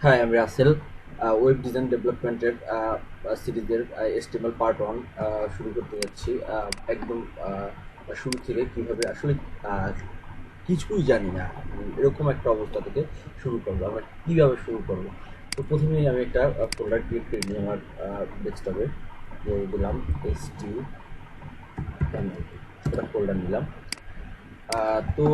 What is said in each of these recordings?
হ্যাঁ, আমি Rasel web design ডেভেলপমেন্টের সিরিজের HTML পার্ট 1 শুরু করতে যাচ্ছি। একদম শুরু থেকে কিভাবে আসলে আহ, কিছুই জানি না, এরকম একটা অবস্থা থেকে শুরু করবো। আমরা কিভাবে শুরু করবো? তো প্রথমেই আমি একটা ফোল্ডার ক্রিয়েট করে নিই আমার ডেস্কটপে। দিলাম একটা ফোল্ডার নিলাম। তো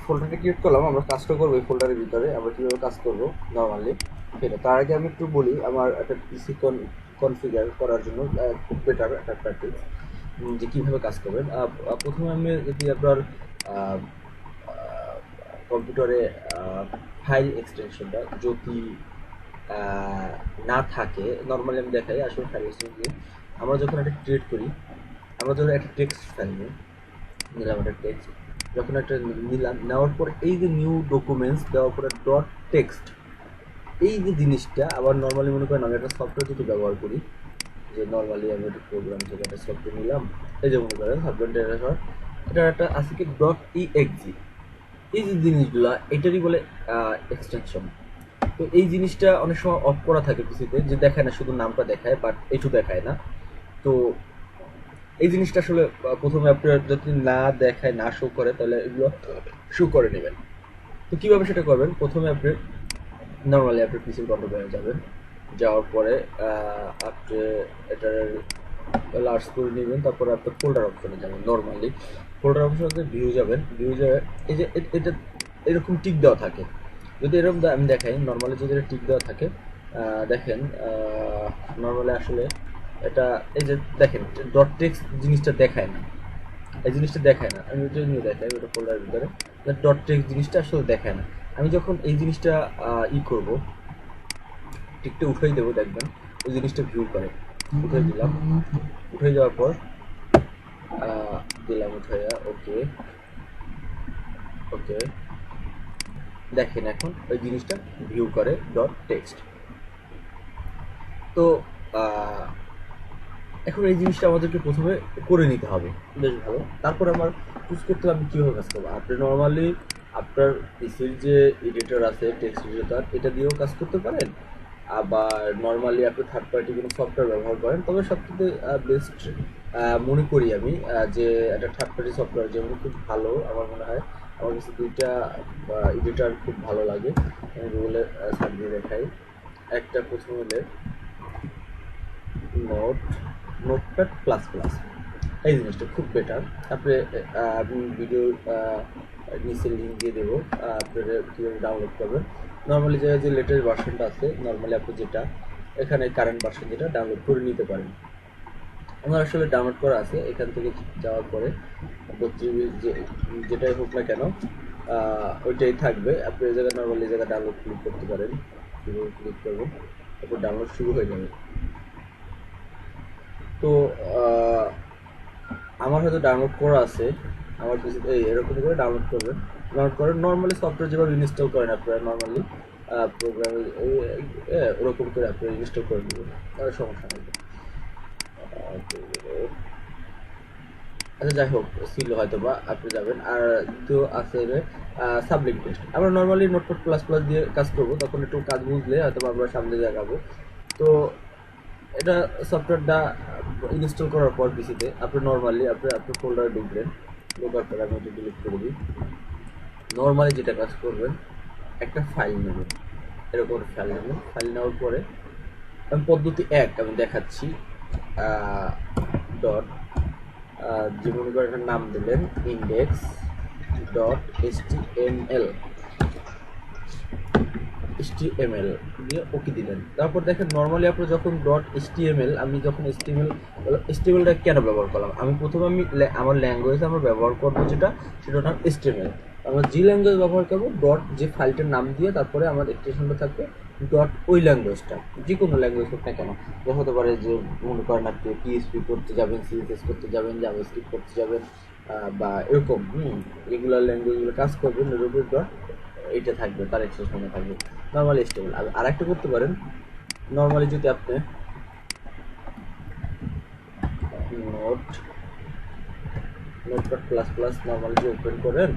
ফোল্ডারটা ক্রিয়েট করলাম। আমরা কাজটা করবো এই ফোল্ডারের ভিতরে। আমরা কীভাবে কাজ করবো নর্মালি সেটা, তার আগে আমি একটু বলি আমার একটা পিসি কনফিগার করার জন্য খুব বেটার একটা প্র্যাকটিস যে কীভাবে কাজ করবেন। প্রথমে আমি যদি আপনার কম্পিউটারে ফাইল এক্সটেনশনটা যদি আহ, না থাকে, নর্মালি আমি দেখাই আসলে ফাইল এক্সটেনশন আমরা যখন একটা ক্রিয়েট করি, আমরা যখন একটা টেক্সট ফাইল নিলাম, একটা টেক্সট যখন একটা নিলাম, নেওয়ার পর এই যে নিউ ডকুমেন্টস দেওয়ার পরে ডট টেক্সট, এই যে জিনিসটা আবার নর্মালি মনে করেন আমি একটা সফটওয়্যার যদি ব্যবহার করি, যে নর্মালি আমি একটা প্রোগ্রাম থেকে একটা সফটওয়্যার নিলাম, এই যে মনে করেন সফটওয়্যার এটা একটা আছে কি ডট ইএক্সি, এই যে জিনিসগুলা এটারই বলে এক্সটেনশন। তো এই জিনিসটা অনেক সময় অফ করা থাকে পিসিতে, যে দেখায় না, শুধু নামটা দেখায় বাট এইটু দেখায় না। তো এই জিনিসটা আসলে প্রথমে আপনার যদি না দেখায়, না শো করে, তাহলে এগুলো শো করে নেবেন। তো কীভাবে সেটা করবেন? প্রথমে আপনি নর্মালি আপনি পিসির কন্ট্রোলে যাবেন, যাওয়ার পরে আপনি এটার লার্জ করে নেবেন, তারপরে আপনি ফোল্ডার অপশনে যাবেন। নর্মালি ফোল্ডার অপশনে ভিউ যাবেন, ভিউ যাবে এই যে এটা এরকম টিক দেওয়া থাকে। যদি এরকম আমি দেখাই, নর্মালি যদি এটা টিক দেওয়া থাকে, দেখেন নর্মালি আসলে এটা এই যে দেখেন ডট টেক্সট জিনিসটা দেখায় না, এই জিনিসটা দেখায় না। আমি ওইটা নিয়ে দেখাই, ওটা ফোল্ডারের ভিতরে ডট টেক্সট জিনিসটা আসলে দেখায় না। আমি যখন এই জিনিসটা করব, টিকটা উঠাই দেবো, দেখবেন ওই জিনিসটা ভিউ করে। উঠে দিলাম, উঠে যাওয়ার পর দিলাম উঠাইয়া, ওকে ওকে, দেখেন এখন ওই জিনিসটা ভিউ করে ডট টেক্সট। তো এখন এই জিনিসটা আমাদেরকে প্রথমে করে নিতে হবে বেশ ভালো। তারপর আমার চুজ করতে হবে আমি কীভাবে কাজ করবো। আপনি নর্মালি আপনার পিসির যে এডিটর আছে, টেক্সট এডিটর, এটা দিয়েও কাজ করতে পারেন। আবার নর্মালি আপনি থার্ড পার্টি কোনো সফটওয়্যার ব্যবহার করেন, তবে সবথেকে বেস্ট মনে করি আমি যে একটা থার্ড পার্টি সফটওয়্যার যেমন খুব ভালো আমার মনে হয়। আমার কাছে দুইটা এডিটর খুব ভালো লাগে, আমি গুগলে সার্চ দিয়ে দেখাই। একটা প্রথম হলে নোট নোটপ্যাড প্লাস প্লাস, এই জিনিসটা খুব বেটার। আপনি আমি ভিডিও নিচে লিঙ্ক দিয়ে দেবো, আপনারা কীভাবে ডাউনলোড করবেন। নর্মালি যে লেটেস্ট ভার্সনটা আছে, নর্মালি আপনি যেটা এখানে কারেন্ট ভার্সন যেটা ডাউনলোড করে নিতে পারেন। আমার আসলে ডাউনলোড করা আছে, এখান থেকে যাওয়ার পরে 32 যেটাই হোক না কেন ওইটাই থাকবে। আপনি এই জায়গায় নর্মালি এই জায়গায় ডাউনলোড ক্লিক করতে পারেন, ক্লিক করবেন, তারপর ডাউনলোড শুরু হয়ে যাবে। তো আমার হয়তো ডাউনলোড করা আছে, আমার পিসিতে এরকম করে ডাউনলোড করবেন। ডাউনলোড করে নর্মালি সফটওয়্যার যেভাবে ইনস্টল করেন আপনারা নর্মালি প্রোগ্রামে, ওরকম করে আপনারা ইনস্টল করে নেবেন, তাহলে সমস্যা নেই। আচ্ছা, যাই হোক, ছিল হয়তো বা আপনি যাবেন। আর তো আছে সাবলিং টেস্ট। আমরা নর্মালি নোটপ্যাড প্লাস প্লাস দিয়ে কাজ করবো, তখন একটু কাজ বুঝলে হয়তো আমরা সামনে দেখাবো। তো এটা সফটওয়্যারটা ইনস্টল করার পর পিসিতে আপনি নর্মালি আপনার ফোল্ডারে ঢুকবেন, ঢোকার পর আমি এটা ডিলিট করে দিই। নর্মালি যেটা কাজ করবেন, একটা ফাইল নেবেন, এরকম একটা ফাইল নেবেন। ফাইল নেওয়ার পরে আমি পদ্ধতি আমি দেখাচ্ছি। ডট যে মনে করেন একটা নাম দিলেন ইন্ডেক্স ডট HTML, HTML দিয়ে ওকে দিলেন। তারপর দেখেন নর্মালি আপনি যখন ডট HTML, আমি যখন HTMLটা কেন ব্যবহার করলাম, আমি প্রথমে আমার ল্যাঙ্গুয়েজ আমরা ব্যবহার করবো সেটা নাম HTML। আমরা যে ল্যাঙ্গুয়েজ ব্যবহার করবো, ডট যে ফাইলটার নাম দিয়ে তারপরে আমার এক্সটেনশনটা থাকবে ডট ওই ল্যাঙ্গুয়েজটা, যে কোনো ল্যাঙ্গুয়েজ হোক না কেন। হতে পারে যে মনে করেন আপনি PHP করতে যাবেন, CSS করতে যাবেন, জাভাস্ক্রিপ্ট করতে যাবেন, বা এরকম রেগুলার ল্যাঙ্গুয়েজগুলো কাজ করবেন, এর উপর ডট এটা থাকবে, তার এক্সটেনশনে থাকবে নর্মালি স্টেবল। আর একটা করতে পারেন, নর্মালি যদি আপনি নোটপ্যাড প্লাস প্লাস নর্মালি যে ওপেন করেন,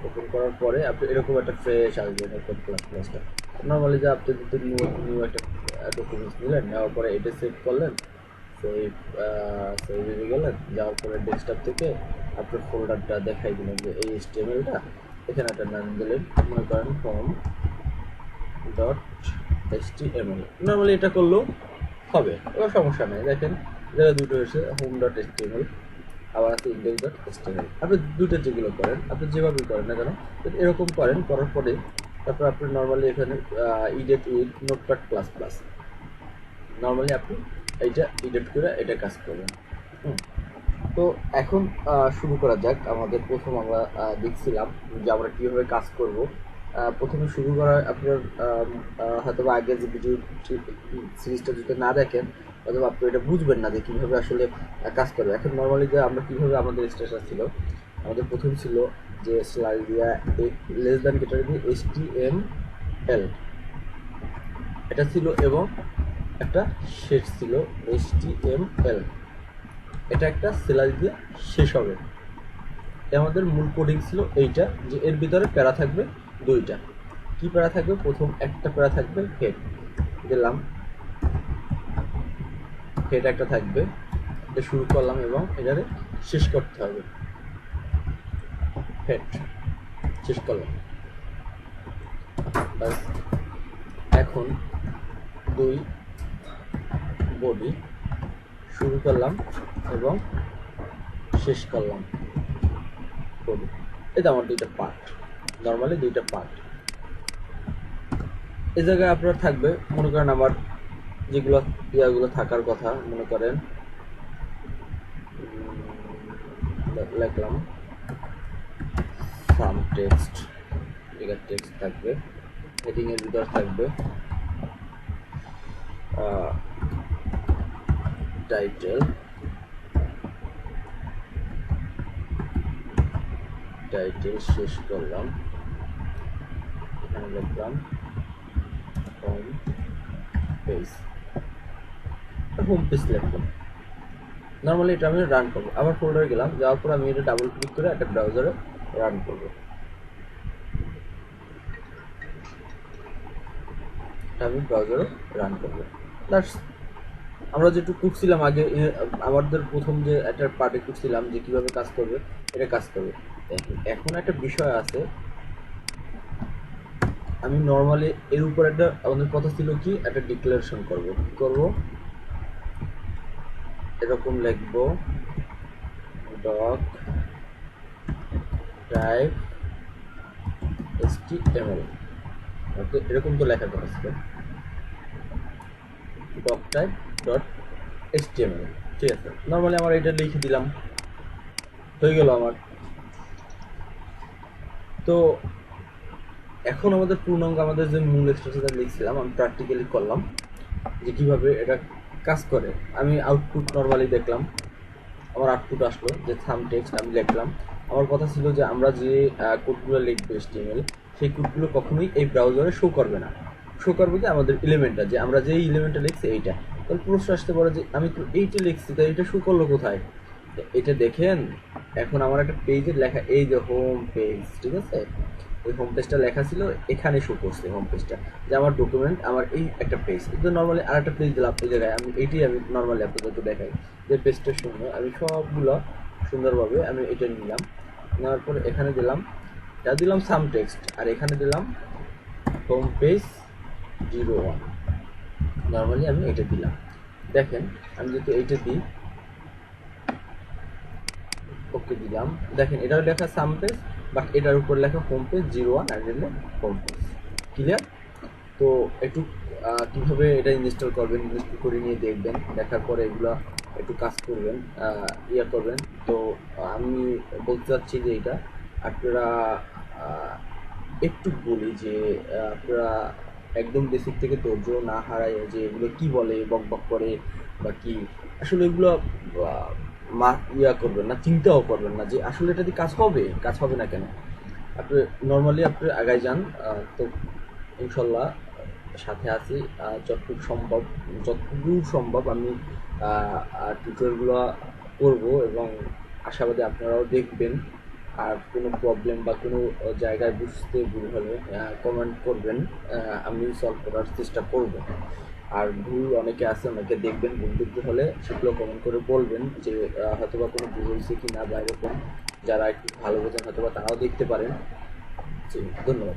ওপেন করার পরে আপনি এরকম একটা ফ্রেশ আসবে নোটপ্যাড প্লাস প্লাসটা। নর্মালি যে আপনি যদি নিউ একটা ডকুমেন্টস নিলেন, নেওয়ার পরে এটা সেভ করলেন, সেভ গেলেন, যাওয়ার পরে ডেস্কটপ থেকে আপনার ফোল্ডারটা দেখাই দিলেন যে এই HTML-টা, এখানে একটা নাম দিলেন, মনে করেন হোম ডট HTML। নর্মালি এটা করলেও হবে, এবার সমস্যা নেই। দেখেন জায়গা দুটো এসে হোম ডট HTML, আবার আছে ইন্ডেক্স ডট HTML। আপনি দুটো যেগুলো করেন, আপনি যেভাবে করেন না কেন, এরকম করেন, করার পরে তারপর আপনি নর্মালি এখানে edit with notepad plus plus, normally আপনি এইটা এডিট করে এটা কাজ করবেন। তো এখন শুরু করা যাক। আমাদের প্রথম আমরা দেখছিলাম যে আমরা কীভাবে কাজ করব। প্রথমে শুরু করার আপনার হয়তো আগে যে ভিডিও সিরিজটা যদি না দেখেন, অথবা আপনি এটা বুঝবেন না যে কীভাবে আসলে কাজ করবে। এখন নর্মালি যে আমরা কীভাবে আমাদের স্ট্রাকচার ছিল, আমাদের প্রথম ছিল যে স্লাইড দিয়া লেস দ্যান ক্যাটাগরি HTML এটা ছিল, এবং একটা শেষ ছিল HTML, এটা একটা স্ল্যাশ দিয়ে শেষ হবে। আমাদের মূল কোডিং ছিল এইটা, যে এর ভিতরে প্যারা থাকবে দুইটা। কি প্যারা থাকবে? প্রথম একটা প্যারা থাকবে হেড, দিলাম হেড একটা থাকবে, এটা শুরু করলাম এবং এটারে শেষ করতে হবে, হেড শেষ করলাম। এখন দুই বডি শুরু করলাম এবং শেষ করলাম বডি। এটা আমার দুইটা পার্ট, নর্মালি দুইটা পার্ট। এই জায়গায় আপনার থাকবে, মনে করেন আমার যেগুলো ইয়াগুলো থাকার কথা, মনে করেন লিখলাম সাম টেক্সট, এখানে টেক্সট থাকবে, হেডিং এর ভিতর থাকবে টাইটেল, টাইটেল শেষ করলাম, এখানে লিখলাম হোম পেজ, হোম পেজ লিখলাম। নর্মালি এটা আমি রান করবো, আবার ফোল্ডারে গেলাম, যাওয়ার পর আমি এটা ডাবল ক্লিক করে একটা ব্রাউজারে রান করবো। আমি ব্রাউজারে রান করবো। প্লাস আমরা যেটুকু করছিলাম আগে, আমাদের প্রথম যে একটা পার্টে করছিলাম যে কীভাবে কাজ করবে, এটা কাজ করবে। এখন একটা বিষয় আছে, আমি নর্মালি এর উপর একটা আমাদের কথা ছিল কি, একটা ডিক্লারেশন করব। কি করব? এরকম লিখবো ডক টাইপ HTML, এরকম তো লেখাটা আসবে ডক টাইপ ডট HTML। ঠিক আছে, নর্মালি আমার এটা লিখে দিলাম, হয়ে গেল আমার। তো এখন আমাদের পূর্ণাঙ্গ আমাদের যে মূল স্ট্রাকচারটা লিখছিলাম, আমি প্র্যাকটিক্যালি করলাম যে কীভাবে এটা কাজ করে। আমি আউটপুট নর্মালি দেখলাম, আমার আউটপুট আসলো যে থাম টেক্সট আমি লিখলাম। আমার কথা ছিল যে আমরা যে কোডগুলো লিখবো HTML, সেই কোডগুলো কখনোই এই ব্রাউজারে শো করবে না। শো করবে কি আমাদের এলিমেন্টটা, যে আমরা যেই এলিমেন্টটা লিখছি এইটা। তাহলে প্রশ্ন আসতে পারে যে আমি তো এইটা লিখছি, তাই এটা শো করলো কোথায়? এটা দেখেন, এখন আমার একটা পেজের লেখা, এই যে হোম পেজ, ঠিক আছে, ওই হোম পেজটা লেখা ছিল, এখানে শো করছে হোম পেজটা, যে আমার ডকুমেন্ট, আমার এই একটা পেজ। কিন্তু নর্মালি আর একটা পেজ দিলাম এই জায়গায়, আমি এইটাই আমি নর্মালি আপনাদেরকে দেখাই যে পেজটা শূন্য। আমি সবগুলো সুন্দরভাবে আমি এটা নিলাম, নেওয়ার পরে এখানে দিলাম, এটা দিলাম সাম টেক্সট, আর এখানে দিলাম হোম পেজ 01। নর্মালি আমি এটা দিলাম। দেখেন আমি যদি এইটা দিই, ওকে দিলাম, দেখেন এটাও লেখা সাম পেজ, বাট এটার উপর লেখা হোম পেজ 01, আর দিলে হোম পেজ। ক্লিয়ার? তো একটু কীভাবে এটা ইনস্টল করবেন, ইনস্টল করে নিয়ে দেখবেন, দেখার পরে এগুলো একটু কাজ করবেন, ইয়ে করবেন। তো আমি বলতে চাচ্ছি যে এটা আপনারা একটু বলি যে আপনারা একদম বেসিক থেকে ধৈর্য না হারায় যে এগুলো কি বলে, বক বক করে বা কি, আসলে এগুলো ইয়া করবেন না, চিন্তাও করবেন না যে আসলে এটা দিয়ে কাজ হবে না কেন। আপনি নর্মালি আপনি আগায় যান, তো ইনশাল্লাহ সাথে আছি। যতটুকু সম্ভব আমি টিউটোরিয়ালগুলো করব, এবং আশাবাদী আপনারাও দেখবেন আর কোনো প্রবলেম বা কোনো জায়গায় বুঝতে ভুল হলে কমেন্ট করবেন, আমি সলভ করার চেষ্টা করব। আর ভুল অনেকে আছে, অনেকে দেখবেন ভুল দেখতে হলে সেগুলো কমেন্ট করে বলবেন যে হয়তোবা কোনো ভুল হয়েছে কি না বা এরকম। যারা একটু ভালো বোঝেন হয়তোবা তারাও দেখতে পারেন। জি, ধন্যবাদ।